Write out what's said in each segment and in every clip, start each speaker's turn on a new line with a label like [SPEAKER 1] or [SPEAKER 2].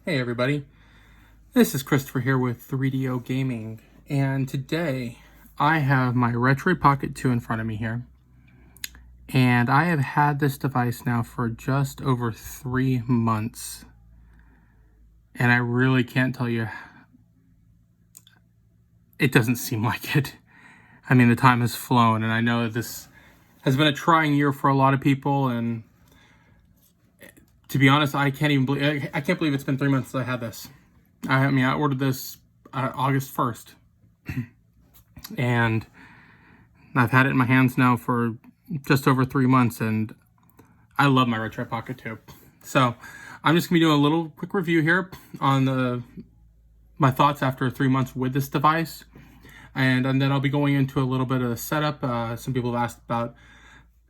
[SPEAKER 1] Hey everybody, this is Christopher here with 3DO Gaming, and today I have my Retroid Pocket 2 in front of me here, and I have had this device now for just over 3 months, and I really can't tell you, it doesn't seem like it. I mean, the time has flown, and I know that this has been a trying year for a lot of people, and to be honest, I can't believe it's been 3 months since I had this. I mean, I ordered this August 1st, and I've had it in my hands now for just over 3 months, and I love my Retroid Pocket 2. So I'm just going to be doing a little quick review here on my thoughts after 3 months with this device, and then I'll be going into a little bit of the setup. Some people have asked about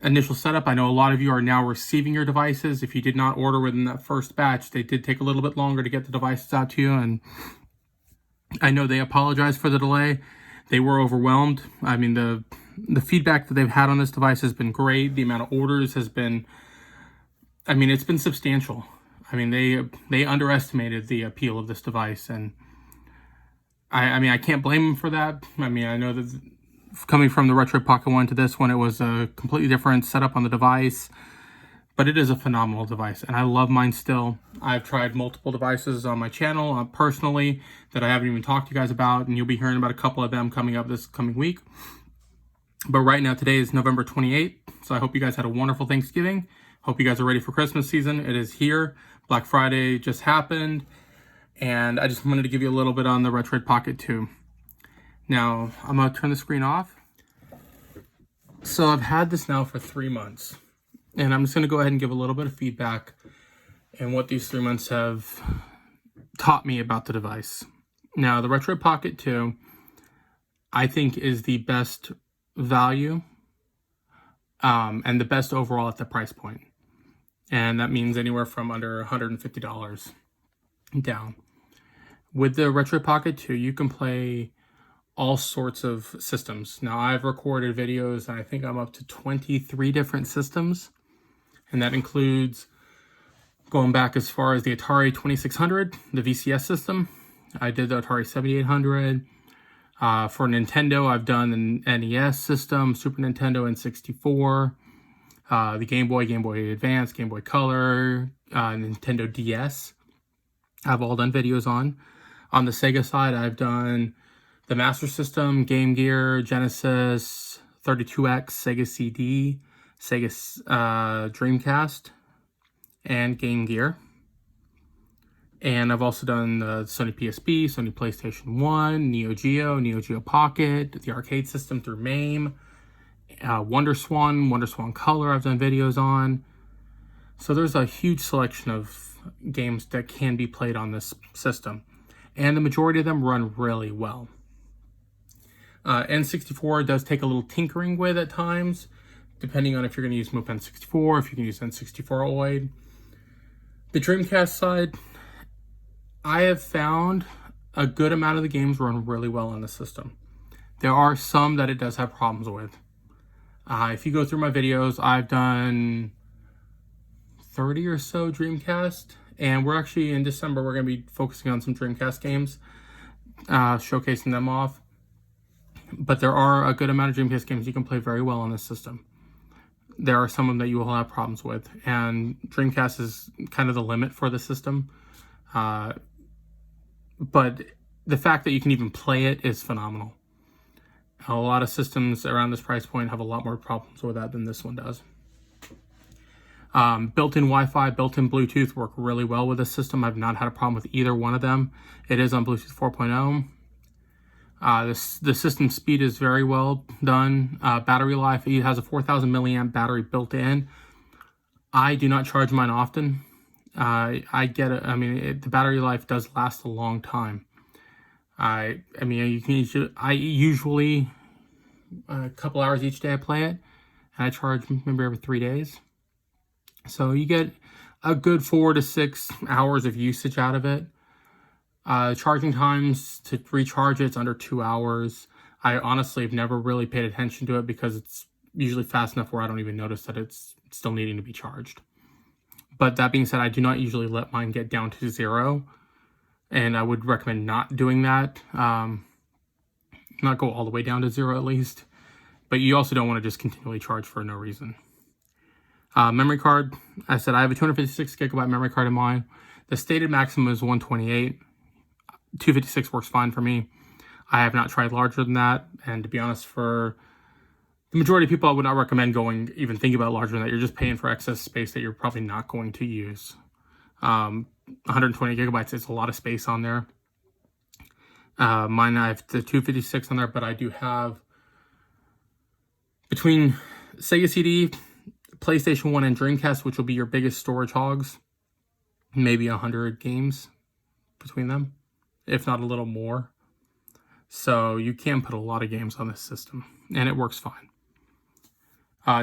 [SPEAKER 1] initial setup. I know a lot of you are now receiving your devices. If you did not order within that first batch, they did take a little bit longer to get the devices out to you, and I know they apologize for the delay. They were overwhelmed. I mean, the feedback that they've had on this device has been great. The amount of orders has been, I mean, it's been substantial. I mean, they underestimated the appeal of this device, and I mean, I can't blame them for that. I mean, I know that coming from the Retroid Pocket 1 to this one, it was a completely different setup on the device, but it is a phenomenal device, and I love mine still. I've tried multiple devices on my channel personally that I haven't even talked to you guys about, and you'll be hearing about a couple of them coming up this coming week. But right now, today is November 28th, so I hope you guys had a wonderful Thanksgiving. Hope you guys are ready for Christmas season. It is here. Black Friday just happened, and I just wanted to give you a little bit on the Retroid Pocket 2. Now, I'm going to turn the screen off. So I've had this now for 3 months, and I'm just going to go ahead and give a little bit of feedback and what these 3 months have taught me about the device. Now, the Retroid Pocket 2, I think, is the best value and the best overall at the price point. And that means anywhere from under $150 down. With the Retroid Pocket 2, you can play all sorts of systems. Now, I've recorded videos, and I think I'm up to 23 different systems, and that includes going back as far as the Atari 2600, the VCS system. I did the Atari 7800. For Nintendo, I've done the NES system, Super Nintendo, N64, the Game Boy, Game Boy Advance, Game Boy Color, Nintendo DS. I've all done videos on. On the Sega side, I've done the Master System, Game Gear, Genesis, 32X, Sega CD, Sega Dreamcast, and Game Gear. And I've also done the Sony PSP, Sony PlayStation 1, Neo Geo Pocket, the arcade system through MAME, WonderSwan Color I've done videos on. So there's a huge selection of games that can be played on this system, and the majority of them run really well. N64 does take a little tinkering with at times, depending on if you're going to use Move N64, if you can use N64 OID. The Dreamcast side, I have found a good amount of the games run really well on the system. There are some that it does have problems with. If you go through my videos, I've done 30 or so Dreamcast, and we're actually in December, we're going to be focusing on some Dreamcast games, showcasing them off. But there are a good amount of Dreamcast games you can play very well on this system. There are some of them that you will have problems with, and Dreamcast is kind of the limit for the system. But the fact that you can even play it is phenomenal. A lot of systems around this price point have a lot more problems with that than this one does. Built-in Wi-Fi, built-in Bluetooth work really well with this system. I've not had a problem with either one of them. It is on Bluetooth 4.0. The system speed is very well done. Battery life, it has a 4,000 milliamp battery built in. I do not charge mine often. The battery life does last a long time. I usually a couple hours each day I play it, and I charge maybe every 3 days. So you get a good 4 to 6 hours of usage out of it. Charging times to recharge it's under 2 hours. I honestly have never really paid attention to it because it's usually fast enough where I don't even notice that it's still needing to be charged. But that being said, I do not usually let mine get down to 0. and I would recommend not doing that. Not go all the way down to 0 at least, but you also don't want to just continually charge for no reason. Memory card, I said I have a 256 gigabyte memory card in mine. The stated maximum is 128. 256 works fine for me. I have not tried larger than that, and to be honest, for the majority of people, I would not recommend going, even thinking about larger than that. You're just paying for excess space that you're probably not going to use. 120 gigabytes is a lot of space on there. Mine, I have the 256 on there, but I do have, between Sega CD, PlayStation 1, and Dreamcast, which will be your biggest storage hogs, maybe 100 games between them, if not a little more. So you can put a lot of games on this system, and it works fine.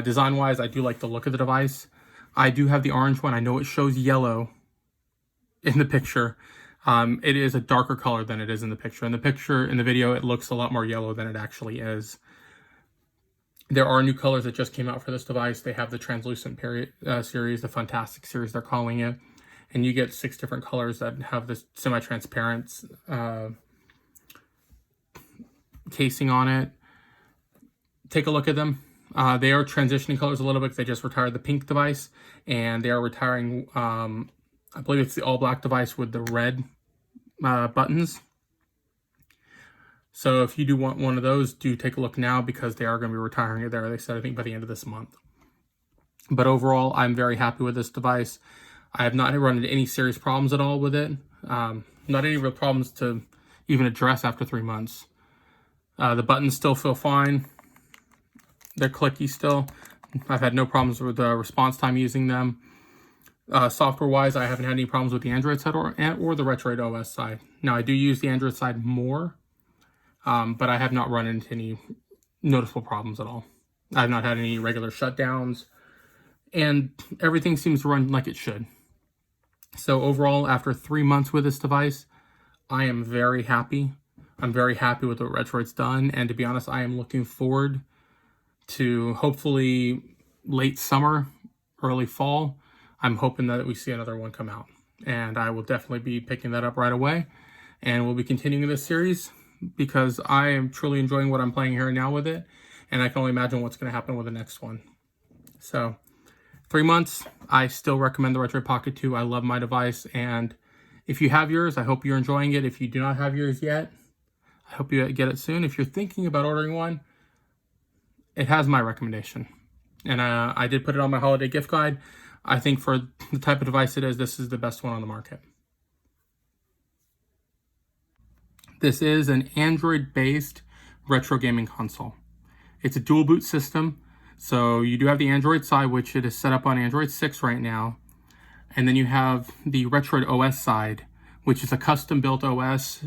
[SPEAKER 1] Design-wise, I do like the look of the device. I do have the orange one. I know it shows yellow in the picture. It is a darker color than it is in the picture. In the video, it looks a lot more yellow than it actually is. There are new colors that just came out for this device. They have the translucent series, the Fantastic series, they're calling it. And you get 6 different colors that have this semi-transparent casing on it. Take a look at them. They are transitioning colors a little bit because they just retired the pink device, and they are retiring, I believe it's the all-black device with the red buttons. So if you do want one of those, do take a look now because they are going to be retiring it there. They said, I think, by the end of this month. But overall, I'm very happy with this device. I have not run into any serious problems at all with it. Not any real problems to even address after 3 months. The buttons still feel fine. They're clicky still. I've had no problems with the response time using them. Software-wise, I haven't had any problems with the Android side or the Retroid OS side. Now, I do use the Android side more, but I have not run into any noticeable problems at all. I have not had any regular shutdowns, and everything seems to run like it should. So overall, after 3 months with this device, I am very happy. I'm very happy with what Retroid's done, and to be honest, I am looking forward to hopefully late summer, early fall. I'm hoping that we see another one come out, and I will definitely be picking that up right away, and we'll be continuing this series because I am truly enjoying what I'm playing here now with it, and I can only imagine what's going to happen with the next one. So 3 months, I still recommend the Retroid Pocket 2. I love my device, and if you have yours, I hope you're enjoying it. If you do not have yours yet, I hope you get it soon. If you're thinking about ordering one, it has my recommendation. And I did put it on my holiday gift guide. I think for the type of device it is, this is the best one on the market. This is an Android-based retro gaming console. It's a dual boot system. So you do have the Android side, which it is set up on Android 6 right now. And then you have the Retroid OS side, which is a custom-built OS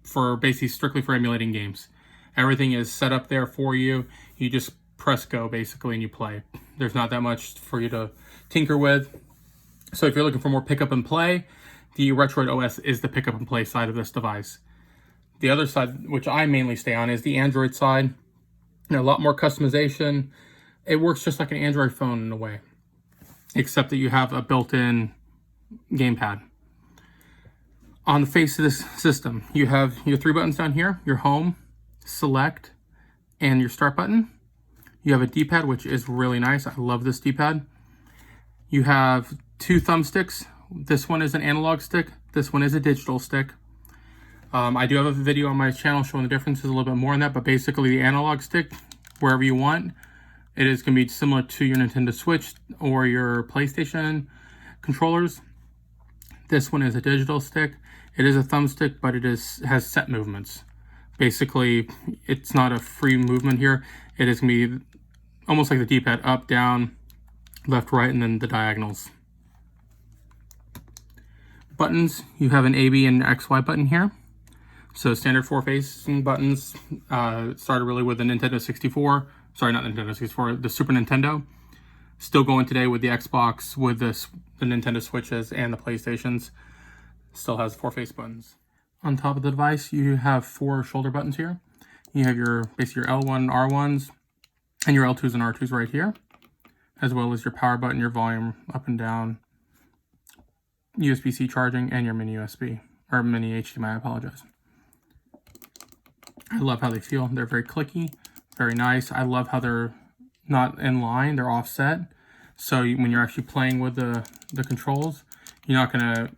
[SPEAKER 1] for basically strictly for emulating games. Everything is set up there for you. You just press go basically and you play. There's not that much for you to tinker with. So if you're looking for more pick up and play, the Retroid OS is the pick up and play side of this device. The other side, which I mainly stay on, is the Android side. A lot more customization. It works just like an Android phone in a way, except that you have a built-in gamepad. On the face of this system, you have your 3 buttons down here, your home, select, and your start button. You have a D-pad, which is really nice. I love this D-pad. You have 2 thumbsticks. This one is an analog stick. This one is a digital stick. I do have a video on my channel showing the differences a little bit more on that, but basically the analog stick, wherever you want, it is going to be similar to your Nintendo Switch or your PlayStation controllers. This one is a digital stick. It is a thumbstick, but it has set movements. Basically, it's not a free movement here. It is going to be almost like the D-pad, up, down, left, right, and then the diagonals. Buttons, you have an A, B, and XY button here. So standard 4-facing buttons. Started really with the Nintendo 64. Sorry, not Nintendo 64, the Super Nintendo. Still going today with the Xbox, with the Nintendo Switches, and the PlayStations. Still has 4-face buttons. On top of the device, you have 4 shoulder buttons here. You have basically your L1, R1s, and your L2s and R2s right here, as well as your power button, your volume up and down, USB-C charging, and your mini USB, or mini HDMI, I apologize. I love how they feel. They're very clicky, very nice. I love how they're not in line, they're offset. So when you're actually playing with the controls, you're not gonna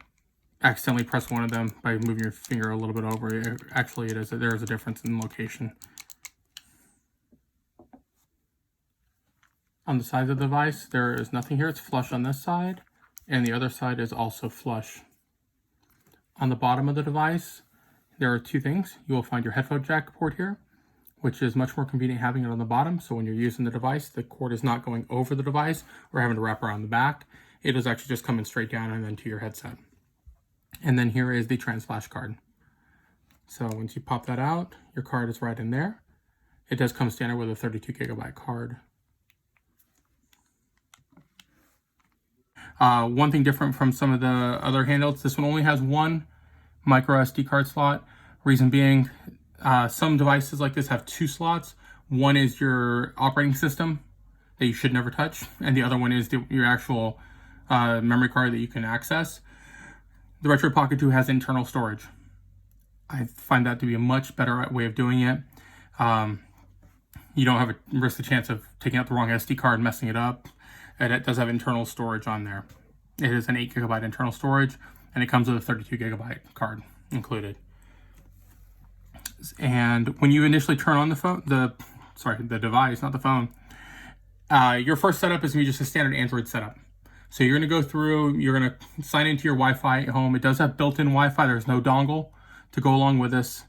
[SPEAKER 1] accidentally press one of them by moving your finger a little bit over. Actually, there is a difference in location. On the side of the device, there is nothing here. It's flush on this side, and the other side is also flush. On the bottom of the device, there are two things. You will find your headphone jack port here, which is much more convenient having it on the bottom. So when you're using the device, the cord is not going over the device or having to wrap around the back. It is actually just coming straight down and then to your headset. And then here is the trans flash card. So once you pop that out, your card is right in there. It does come standard with a 32 gigabyte card. One thing different from some of the other handhelds, this one only has one micro SD card slot. Reason being, some devices like this have two slots. One is your operating system that you should never touch, and the other one is your actual memory card that you can access. The Retroid Pocket 2 has internal storage. I find that to be a much better way of doing it. You don't have a risk the chance of taking out the wrong SD card and messing it up. And it does have internal storage on there. It is an 8 gigabyte internal storage, and it comes with a 32 gigabyte card included. And when you initially turn on the device, not the phone, your first setup is going to be just a standard Android setup. So you're going to go through, you're going to sign into your Wi-Fi at home. It does have built-in Wi-Fi. There's no dongle to go along with this.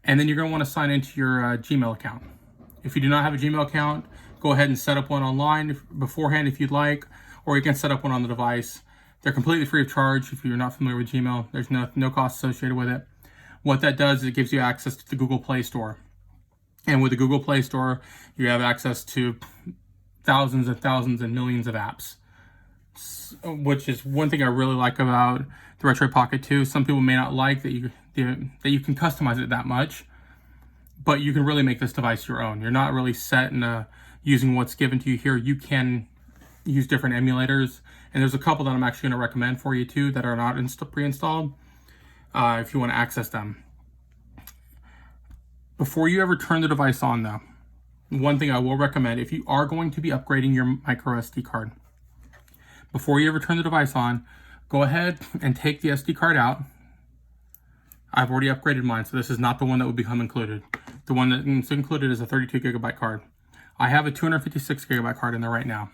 [SPEAKER 1] And then you're going to want to sign into your Gmail account. If you do not have a Gmail account, go ahead and set up one online beforehand if you'd like, or you can set up one on the device. They're completely free of charge if you're not familiar with Gmail. There's no cost associated with it. What that does is it gives you access to the Google Play Store. And with the Google Play Store, you have access to thousands and thousands and millions of apps, which is one thing I really like about the Retroid Pocket 2. Some people may not like that you can customize it that much, but you can really make this device your own. You're not really set in using what's given to you here. You can use different emulators, and there's a couple that I'm actually going to recommend for you too that are not pre-installed if you want to access them. Before you ever turn the device on though, one thing I will recommend, if you are going to be upgrading your micro SD card, before you ever turn the device on, go ahead and take the SD card out. I've already upgraded mine, so this is not the one that would become included. The one that's included is a 32 gigabyte card. I have a 256 gigabyte card in there right now.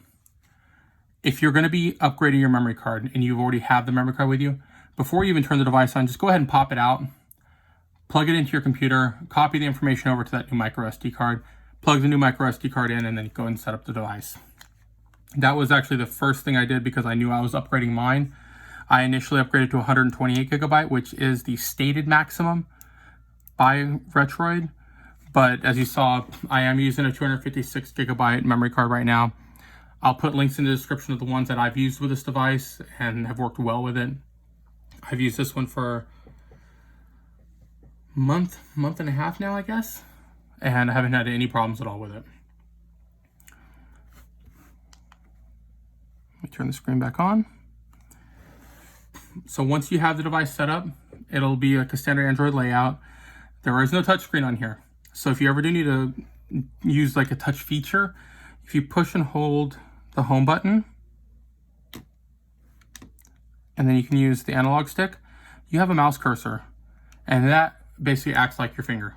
[SPEAKER 1] If you're going to be upgrading your memory card and you already have the memory card with you, before you even turn the device on, just go ahead and pop it out, plug it into your computer, copy the information over to that new micro SD card, plug the new micro SD card in, and then go and set up the device. That was actually the first thing I did because I knew I was upgrading mine. I initially upgraded to 128 gigabyte, which is the stated maximum by Retroid. But as you saw, I am using a 256 gigabyte memory card right now. I'll put links in the description of the ones that I've used with this device and have worked well with it. I've used this one for a month and a half now, I guess, and I haven't had any problems at all with it. Let me turn the screen back on. So once you have the device set up, it'll be like a standard Android layout. There is no touchscreen on here. So if you ever do need to use like a touch feature, if you push and hold the home button, and then you can use the analog stick, you have a mouse cursor, and that basically acts like your finger.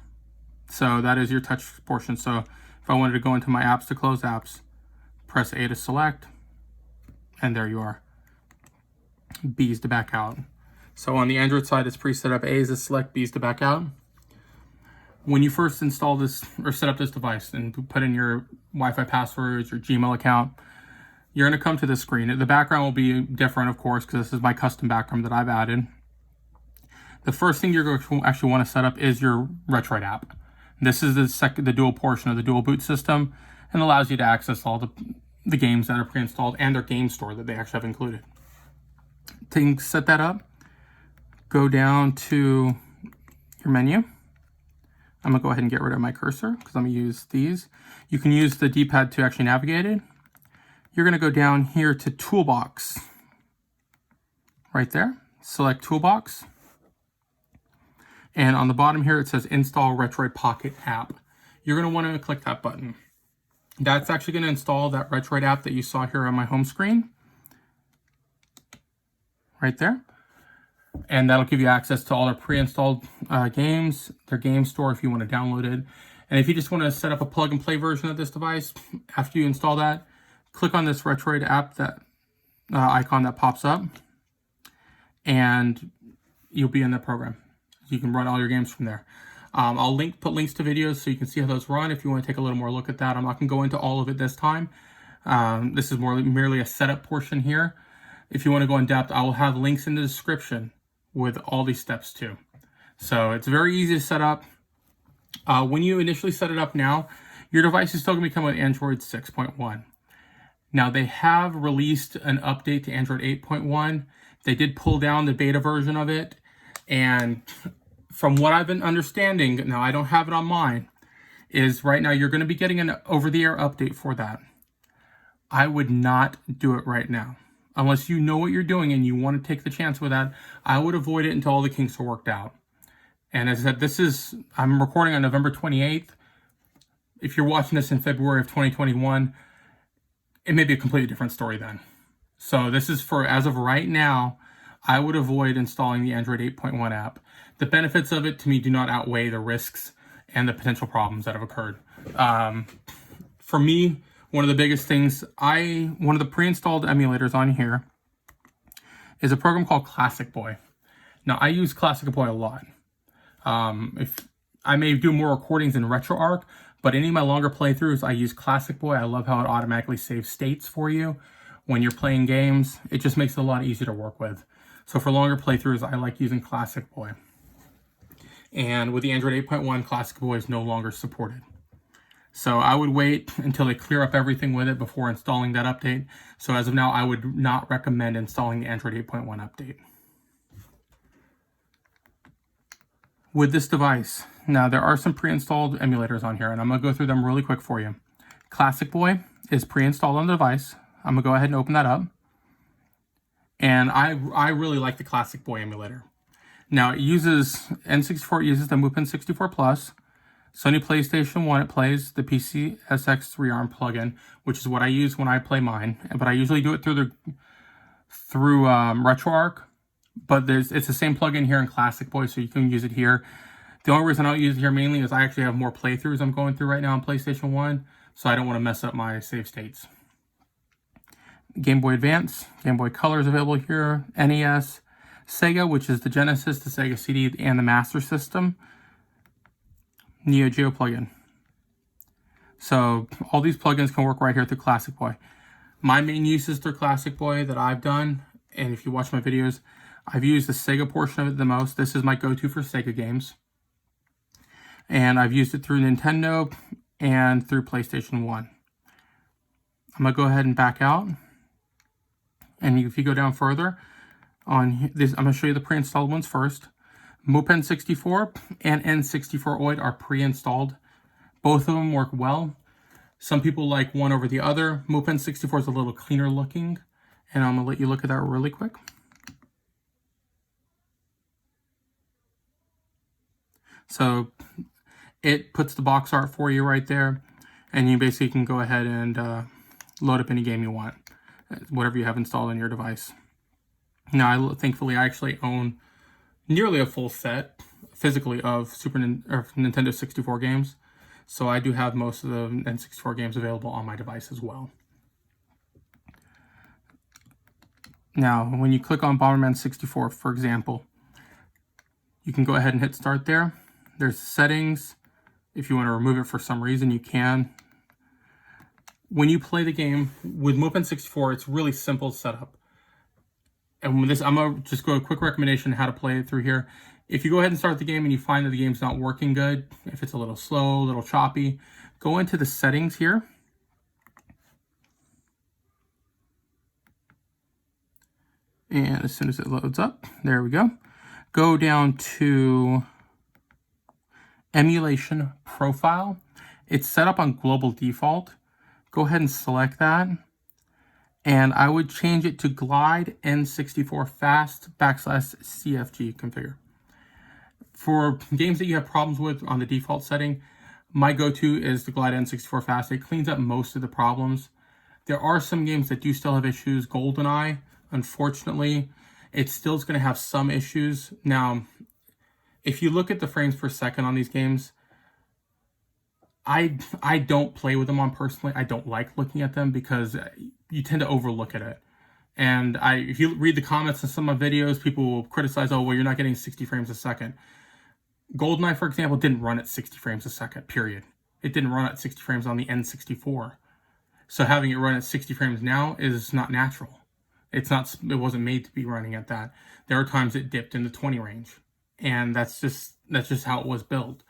[SPEAKER 1] So that is your touch portion. So if I wanted to go into my apps to close apps, press A to select, and there you are. B is to back out. So on the Android side, it's pre-set up. A is to select, B is to back out. When you first install this or set up this device and put in your Wi-Fi passwords, your Gmail account, you're going to come to this screen. The background will be different, of course, because this is my custom background that I've added. The first thing you're going to actually want to set up is your Retroid app. This is the dual portion of the dual boot system and allows you to access all the games that are pre-installed and their game store that they actually have included. To set that up, go down to your menu. I'm going to go ahead and get rid of my cursor because I'm going to use these. You can use the D-pad to actually navigate it. You're going to go down here to Toolbox. Right there. Select Toolbox. And on the bottom here, it says Install Retroid Pocket App. You're going to want to click that button. That's actually going to install that Retroid app that you saw here on my home screen. Right there. And that'll give you access to all their pre-installed games, their game store if you want to download it. And if you just want to set up a plug-and-play version of this device, after you install that, click on this Retroid app, that icon that pops up, and you'll be in the program. You can run all your games from there. I'll put links to videos so you can see how those run if you want to take a little more look at that. I'm not going to go into all of it this time. This is merely a setup portion here. If you want to go in depth, I will have links in the description with all these steps too. So it's very easy to set up. When you initially set it up now, your device is still going to come with Android 6.1. Now they have released an update to Android 8.1. They did pull down the beta version of it, and from what I've been understanding, now I don't have it on mine, is right now you're going to be getting an over-the-air update for that. I would not do it right now. Unless you know what you're doing and you want to take the chance with that, I would avoid it until all the kinks are worked out. And as I said, I'm recording on November 28th. If you're watching this in February of 2021, it may be a completely different story then. So this is for, as of right now, I would avoid installing the Android 8.1 app. The benefits of it, to me, do not outweigh the risks and the potential problems that have occurred. For me, one of the biggest things, one of the pre-installed emulators on here is a program called Classic Boy. Now, I use Classic Boy a lot. If I may do more recordings in RetroArch, but any of my longer playthroughs, I use Classic Boy. I love how it automatically saves states for you when you're playing games. It just makes it a lot easier to work with. So for longer playthroughs, I like using Classic Boy. And with the Android 8.1, Classic Boy is no longer supported. So I would wait until they clear up everything with it before installing that update. So as of now, I would not recommend installing the Android 8.1 update. With this device, now there are some pre-installed emulators on here, and I'm going to go through them really quick for you. Classic Boy is pre-installed on the device. I'm going to go ahead and open that up. And I really like the Classic Boy emulator. Now, it uses N64, it uses the Mupen 64 Plus. Sony PlayStation 1, it plays the PCSX 3-arm plugin, which is what I use when I play mine. But I usually do it through RetroArch. But it's the same plugin here in Classic Boy, so you can use it here. The only reason I don't use it here mainly is I actually have more playthroughs I'm going through right now on PlayStation 1, so I don't want to mess up my save states. Game Boy Advance, Game Boy Color is available here, NES, Sega, which is the Genesis, the Sega CD, and the Master System, Neo Geo plugin. So all these plugins can work right here through Classic Boy. My main uses through Classic Boy that I've done, and if you watch my videos, I've used the Sega portion of it the most. This is my go-to for Sega games. And I've used it through Nintendo and through PlayStation 1. I'm going to go ahead and back out. And if you go down further, on this, I'm going to show you the pre-installed ones first. Mupen 64 and N64 are pre-installed. Both of them work well. Some people like one over the other. Mupen 64 is a little cleaner looking. And I'm going to let you look at that really quick. So it puts the box art for you right there. And you basically can go ahead and load up any game you want, whatever you have installed on your device. Now, thankfully, I actually own nearly a full set, physically, of Nintendo 64 games. So I do have most of the N64 games available on my device as well. Now, when you click on Bomberman 64, for example, you can go ahead and hit start there. There's settings. If you want to remove it for some reason, you can. When you play the game with Mupen 64, it's really simple setup. And with this, I'm going to just go a quick recommendation on how to play it through here. If you go ahead and start the game and you find that the game's not working good, if it's a little slow, a little choppy, go into the settings here. And as soon as it loads up, there we go. Go down to Emulation Profile. It's set up on Global Default. Go ahead and select that. And I would change it to Glide N64 Fast \CFG configure. For games that you have problems with on the default setting, my go-to is the Glide N64 Fast. It cleans up most of the problems. There are some games that do still have issues. GoldenEye, unfortunately, it still is going to have some issues. Now, if you look at the frames per second on these games, I don't play with them on personally. I don't like looking at them because you tend to overlook at it. And if you read the comments in some of my videos, people will criticize, oh, well, you're not getting 60 frames a second. GoldenEye, for example, didn't run at 60 frames a second, period. It didn't run at 60 frames on the N64. So having it run at 60 frames now is not natural. It wasn't made to be running at that. There are times it dipped in the 20 range. And that's just how it was built.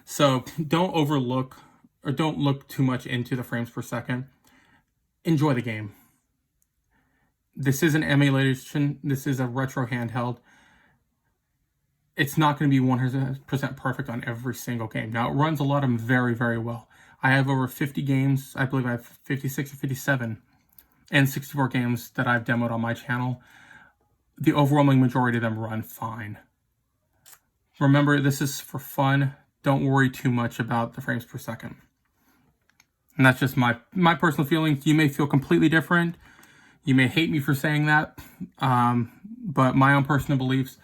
[SPEAKER 1] So don't overlook or don't look too much into the frames per second. Enjoy the game. This is an emulation. This is a retro handheld. It's not going to be 100% perfect on every single game. Now, it runs a lot of them very, very well. I have over 50 games. I believe I have 56 or 57 N64 games that I've demoed on my channel. The overwhelming majority of them run fine. Remember, this is for fun. Don't worry too much about the frames per second. And that's just my personal feelings. You may feel completely different. You may hate me for saying that. But my own personal beliefs,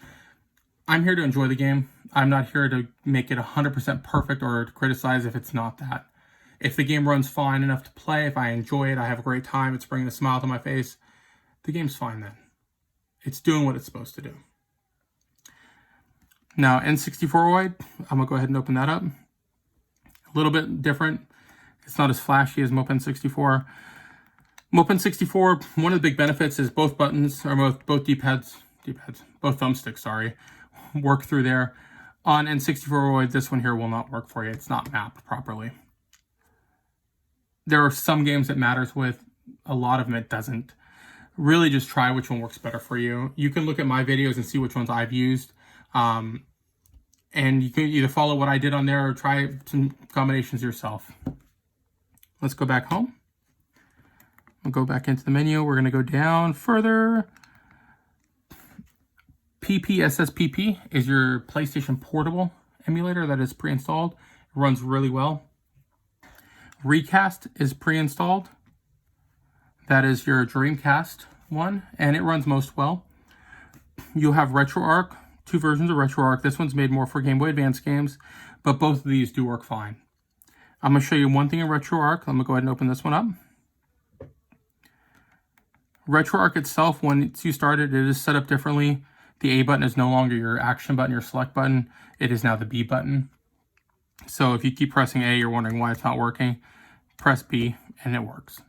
[SPEAKER 1] I'm here to enjoy the game. I'm not here to make it 100% perfect or to criticize if it's not that. If the game runs fine enough to play, if I enjoy it, I have a great time, it's bringing a smile to my face, the game's fine then. It's doing what it's supposed to do. Now, N64oid, I'm going to go ahead and open that up. A little bit different. It's not as flashy as Mopen64. Mopen64, one of the big benefits is both buttons, or both both thumbsticks, sorry, work through there. On N64oid, this one here will not work for you. It's not mapped properly. There are some games it matters with. A lot of them it doesn't. Really just try which one works better for you. You can look at my videos and see which ones I've used. And you can either follow what I did on there or try some combinations yourself. Let's go back home. We'll go back into the menu. We're going to go down further. PPSSPP is your PlayStation Portable emulator that is pre-installed. It runs really well. Recast is pre-installed. That is your Dreamcast one, and it runs most well. You'll have RetroArch, two versions of RetroArch. This one's made more for Game Boy Advance games, but both of these do work fine. I'm going to show you one thing in RetroArch. I'm going to go ahead and open this one up. RetroArch itself, when you start it, it is set up differently. The A button is no longer your action button, your select button. It is now the B button. So if you keep pressing A, you're wondering why it's not working. Press B, and it works.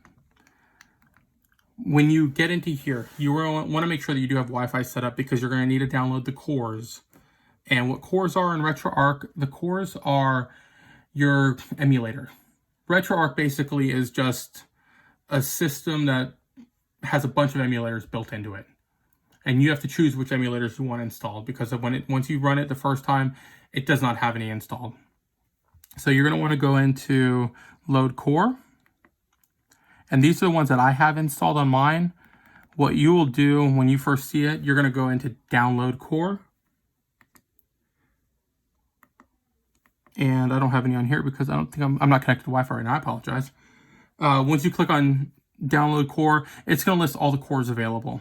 [SPEAKER 1] When you get into here, you want to make sure that you do have Wi-Fi set up because you're going to need to download the cores. And what cores are in RetroArch, the cores are your emulator. RetroArch basically is just a system that has a bunch of emulators built into it. And you have to choose which emulators you want installed because once you run it the first time, it does not have any installed. So you're going to want to go into Load Core. And these are the ones that I have installed on mine. What you will do when you first see it, you're going to go into Download Core. And I don't have any on here because I don't think I'm not connected to Wi-Fi right now. I apologize. Once you click on Download Core, it's going to list all the cores available.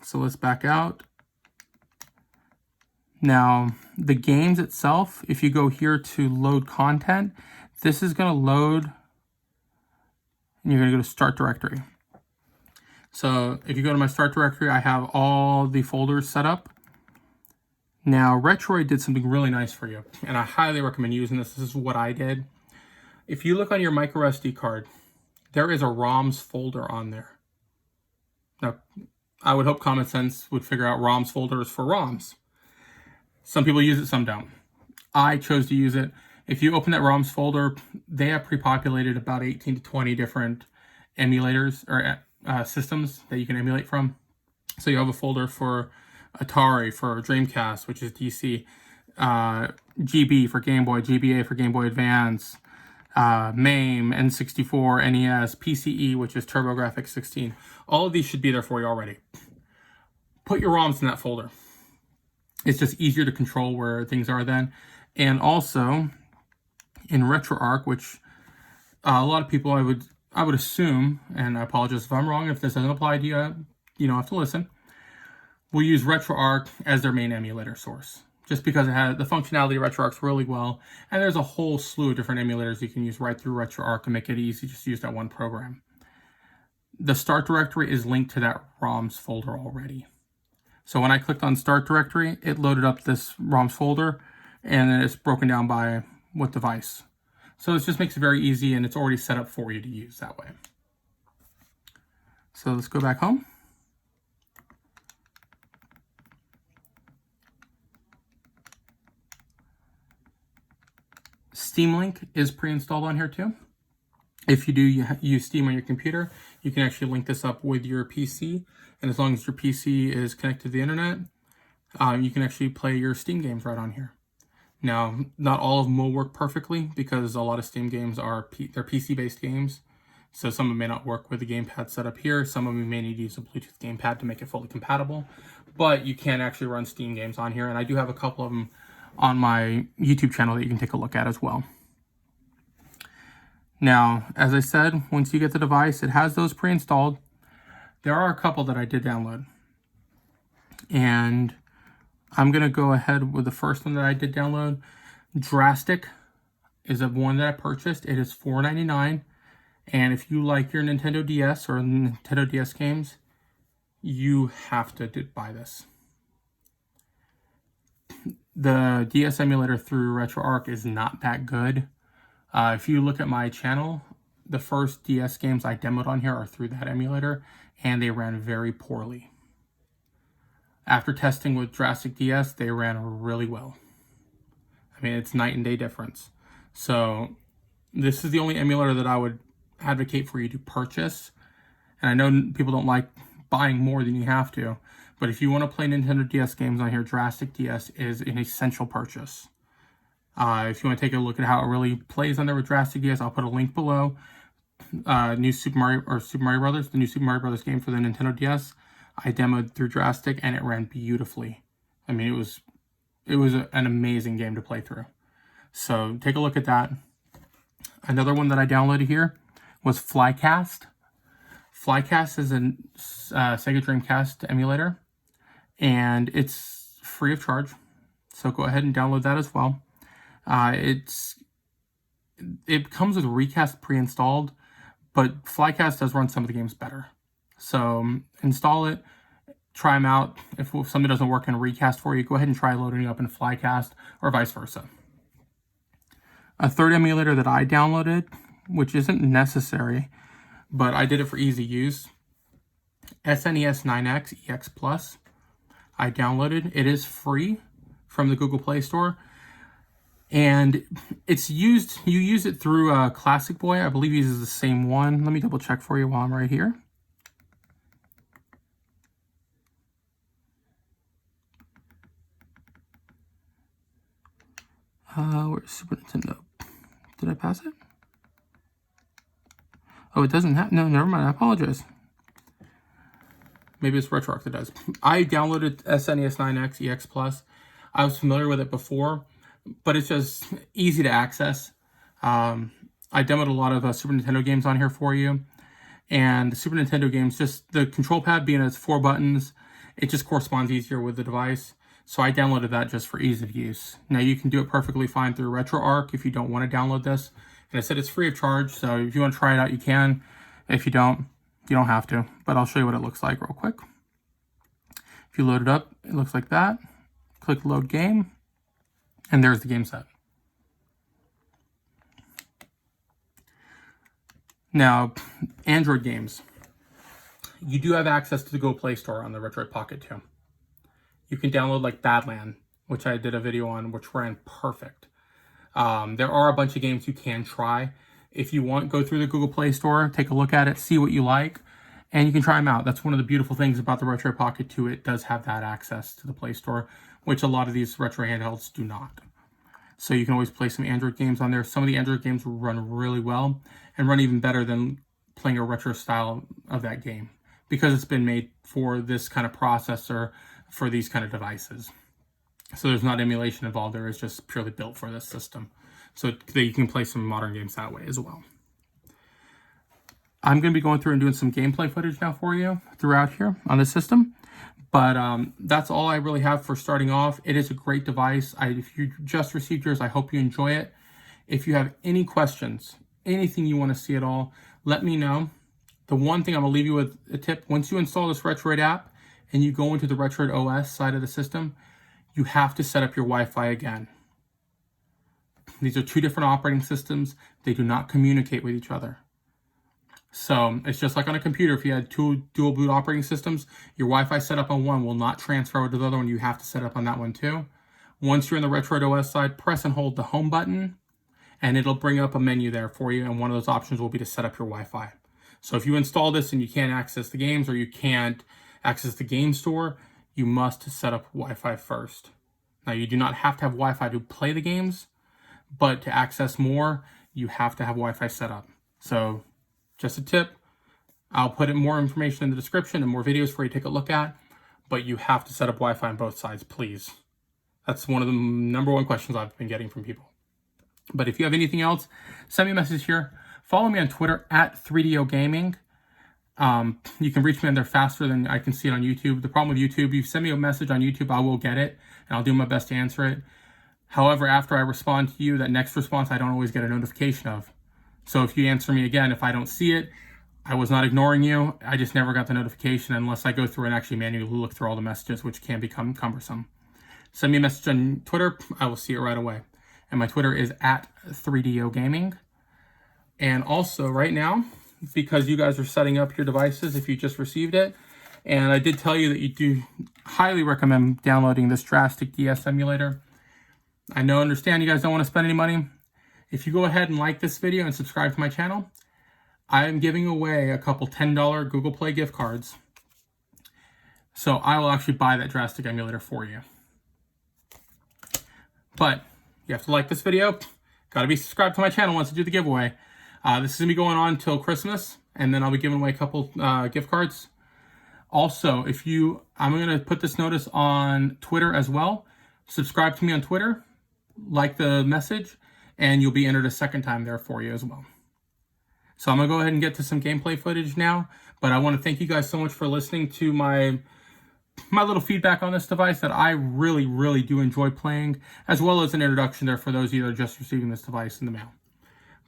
[SPEAKER 1] So let's back out. Now, the games itself, if you go here to load content, this is going to load, and you're going to go to Start Directory. So if you go to my Start Directory, I have all the folders set up. Now, Retroid did something really nice for you, and I highly recommend using this. This is what I did. If you look on your micro SD card, there is a ROMs folder on there. Now, I would hope common sense would figure out ROMs folders for ROMs. Some people use it, some don't. I chose to use it. If you open that ROMs folder, they have pre-populated about 18 to 20 different emulators or systems that you can emulate from. So you have a folder for Atari, for Dreamcast, which is DC, GB for Game Boy, GBA for Game Boy Advance, MAME, N64, NES, PCE, which is TurboGrafx 16. All of these should be there for you already. Put your ROMs in that folder. It's just easier to control where things are then. And also in RetroArch, which a lot of people I would assume, and I apologize if I'm wrong, if this doesn't apply to you, you don't have to listen, will use RetroArch as their main emulator source. Just because it has the functionality of RetroArch really well, and there's a whole slew of different emulators you can use right through RetroArch and make it easy just to use that one program. The start directory is linked to that ROMs folder already. So when I clicked on start directory, it loaded up this ROMs folder, and then it's broken down by what device. So this just makes it very easy, and it's already set up for you to use that way. So let's go back home. Steam Link is pre-installed on here too. If you do use Steam on your computer, you can actually link this up with your PC. And as long as your PC is connected to the internet, you can actually play your Steam games right on here. Now, not all of them will work perfectly because a lot of Steam games they're PC-based games. So some of them may not work with the gamepad set up here. Some of them may need to use a Bluetooth gamepad to make it fully compatible. But you can actually run Steam games on here. And I do have a couple of them on my YouTube channel that you can take a look at as well. Now, as I said, once you get the device, it has those pre-installed. There are a couple that I did download. And I'm going to go ahead with the first one that I did download. Drastic is one that I purchased. It is $4.99. And if you like your Nintendo DS or Nintendo DS games, you have to buy this. The DS emulator through RetroArch is not that good. If you look at my channel, the first DS games I demoed on here are through that emulator, and they ran very poorly. After testing with Drastic DS, they ran really well. I mean, it's night and day difference. So this is the only emulator that I would advocate for you to purchase. And I know people don't like buying more than you have to, but if you want to play Nintendo DS games on here, Drastic DS is an essential purchase. If you want to take a look at how it really plays on there with Drastic DS, I'll put a link below. New Super Mario Brothers, the new Super Mario Brothers game for the Nintendo DS, I demoed through Drastic and it ran beautifully. I mean, it was an amazing game to play through. So take a look at that. Another one that I downloaded here was Flycast. Flycast is a Sega Dreamcast emulator, and it's free of charge. So go ahead and download that as well. It comes with Recast pre-installed, but Flycast does run some of the games better. So install it, try them out. If something doesn't work in Recast for you, go ahead and try loading it up in Flycast or vice versa. A third emulator that I downloaded, which isn't necessary, but I did it for easy use, SNES 9X EX Plus. I downloaded. It is free from the Google Play Store. And it's used, you use it through Classic Boy. I believe he uses the same one. Let me double check for you while I'm right here. Where's Super Nintendo? Did I pass it? Oh, it doesn't have, no, never mind, I apologize. Maybe it's RetroArch that does. I downloaded SNES 9X EX Plus. I was familiar with it before, but it's just easy to access. I demoed a lot of Super Nintendo games on here for you. And the Super Nintendo games, just the control pad being as 4 buttons, it just corresponds easier with the device. So I downloaded that just for ease of use. Now you can do it perfectly fine through RetroArch if you don't want to download this. And I said it's free of charge, so if you want to try it out, you can. If you don't have to. But I'll show you what it looks like real quick. If you load it up, it looks like that. Click Load Game, and there's the game set. Now, Android games. You do have access to the Google Play Store on the Retroid Pocket 2. You can download like Badland, which I did a video on, which ran perfect. There are a bunch of games you can try. If you want, go through the Google Play Store, take a look at it, see what you like, and you can try them out. That's one of the beautiful things about the Retroid Pocket 2. It does have that access to the Play Store, which a lot of these retro handhelds do not. So you can always play some Android games on there. Some of the Android games run really well and run even better than playing a retro style of that game because it's been made for this kind of processor for these kind of devices. So there's not emulation involved. There is just purely built for this system. So that you can play some modern games that way as well. I'm going to be going through and doing some gameplay footage now for you throughout here on this system. But that's all I really have for starting off. It is a great device. If you just received yours, I hope you enjoy it. If you have any questions, anything you want to see at all, let me know. The one thing I'm going to leave you with a tip, once you install this Retroid app and you go into the Retroid OS side of the system, you have to set up your Wi-Fi again. These are two different operating systems. They do not communicate with each other. So it's just like on a computer. If you had two dual boot operating systems, your Wi-Fi setup on one will not transfer over to the other one. You have to set up on that one too. Once you're in the Retroid OS side, press and hold the home button, and it'll bring up a menu there for you. And one of those options will be to set up your Wi-Fi. So if you install this and you can't access the games or you can't access the game store, you must set up Wi-Fi first. Now, you do not have to have Wi-Fi to play the games, but to access more, you have to have Wi-Fi set up. So just a tip, I'll put in more information in the description and more videos for you to take a look at, but you have to set up Wi-Fi on both sides, please. That's one of the #1 questions I've been getting from people. But if you have anything else, send me a message here. Follow me on Twitter at 3DO Gaming. You can reach me on there faster than I can see it on YouTube. The problem with YouTube, you send me a message on YouTube, I will get it, and I'll do my best to answer it. However, after I respond to you, that next response I don't always get a notification of. So if you answer me again, if I don't see it, I was not ignoring you. I just never got the notification unless I go through and actually manually look through all the messages, which can become cumbersome. Send me a message on Twitter. I will see it right away. And my Twitter is at 3DO Gaming. And also right now, because you guys are setting up your devices if you just received it, and I did tell you that you do highly recommend downloading this Drastic DS emulator. I understand you guys don't want to spend any money. If you go ahead and like this video and subscribe to my channel, I am giving away a couple $10 Google Play gift cards. So I will actually buy that Drastic emulator for you. But you have to like this video. Got to be subscribed to my channel once I do the giveaway. This is going to be going on till Christmas, and then I'll be giving away a couple gift cards. Also, I'm going to put this notice on Twitter as well. Subscribe to me on Twitter, like the message, and you'll be entered a second time there for you as well. So I'm going to go ahead and get to some gameplay footage now, but I want to thank you guys so much for listening to my little feedback on this device that I really, really do enjoy playing, as well as an introduction there for those of you that are just receiving this device in the mail.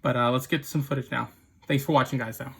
[SPEAKER 1] But let's get to some footage now. Thanks for watching, guys, though.